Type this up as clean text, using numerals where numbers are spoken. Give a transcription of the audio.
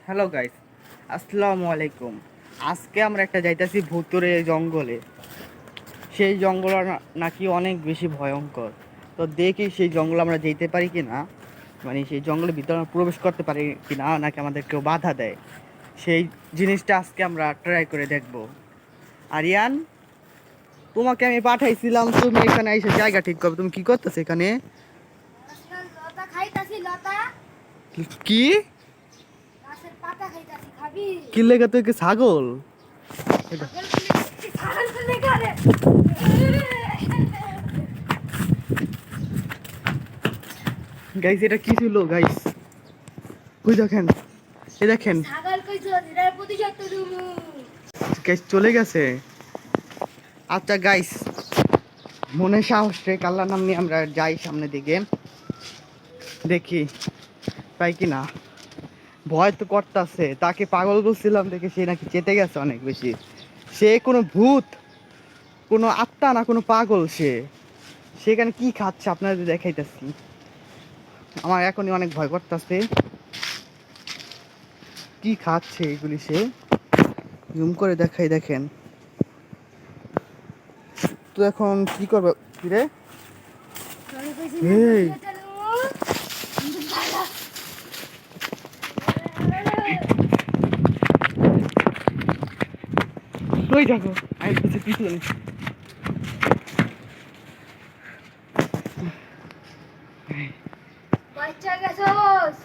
Hello guys, আসসালামু আলাইকুম। আজকে আমরা একটা যাইতাছি ভুতুরে জঙ্গলে। সেই জঙ্গল নাকি অনেক বেশি ভয়ঙ্কর। তো দেখি সেই জঙ্গলে আমরা যেতে পারি কি না, মানে সেই জঙ্গলের ভিতরে আমরা প্রবেশ করতে পারি কি না, নাকি আমাদের কেউ বাধা দেয়। সেই জিনিসটা আজকে আমরা ট্রাই করে দেখব। আরিয়ান, তোমাকে আমি পাঠাইছিলাম, তুমি এখানে এসে জায়গা ঠিক করবে। তুমি কি করতেছো এখানে? লতা খাইতাছি লতা কি গাছের পাতা খাইতাছি খাবি কি লেগে? তুই কি ছাগল? ছাগল কোনে করে গাইস, এটা কি ছিল গাইস? ওই দেখেন, এই দেখেন ছাগল কইছো এটার প্রতিশোধ তো দিমু গাইস, চলে গেছে। আচ্ছা গাইস, মনে সাহস রেখ, আল্লাহর নাম নিয়ে আমরা যাই সামনের দিকে, দেখি পাই কি না। ভয় তো করতেছে, তাকে পাগল বলছিলাম দেখে সে নাকি চেতে গেছে অনেক বেশি। সে কোনো ভূত, কোনো আত্মা না, কোনো পাগল। সেখানে কি খাচ্ছে আপনাদের দেখাইতেছি। আমার এখনই অনেক ভয় করতেছে। কি খাচ্ছে এগুলি সে, জুম করে দেখাই, দেখেন তো। এখন কি করবে রে? আমি কইছি না এই প্রতিশোধ দিমু ওই দেখো, আমি কিছু পিছনে। বাচ্চা গেছস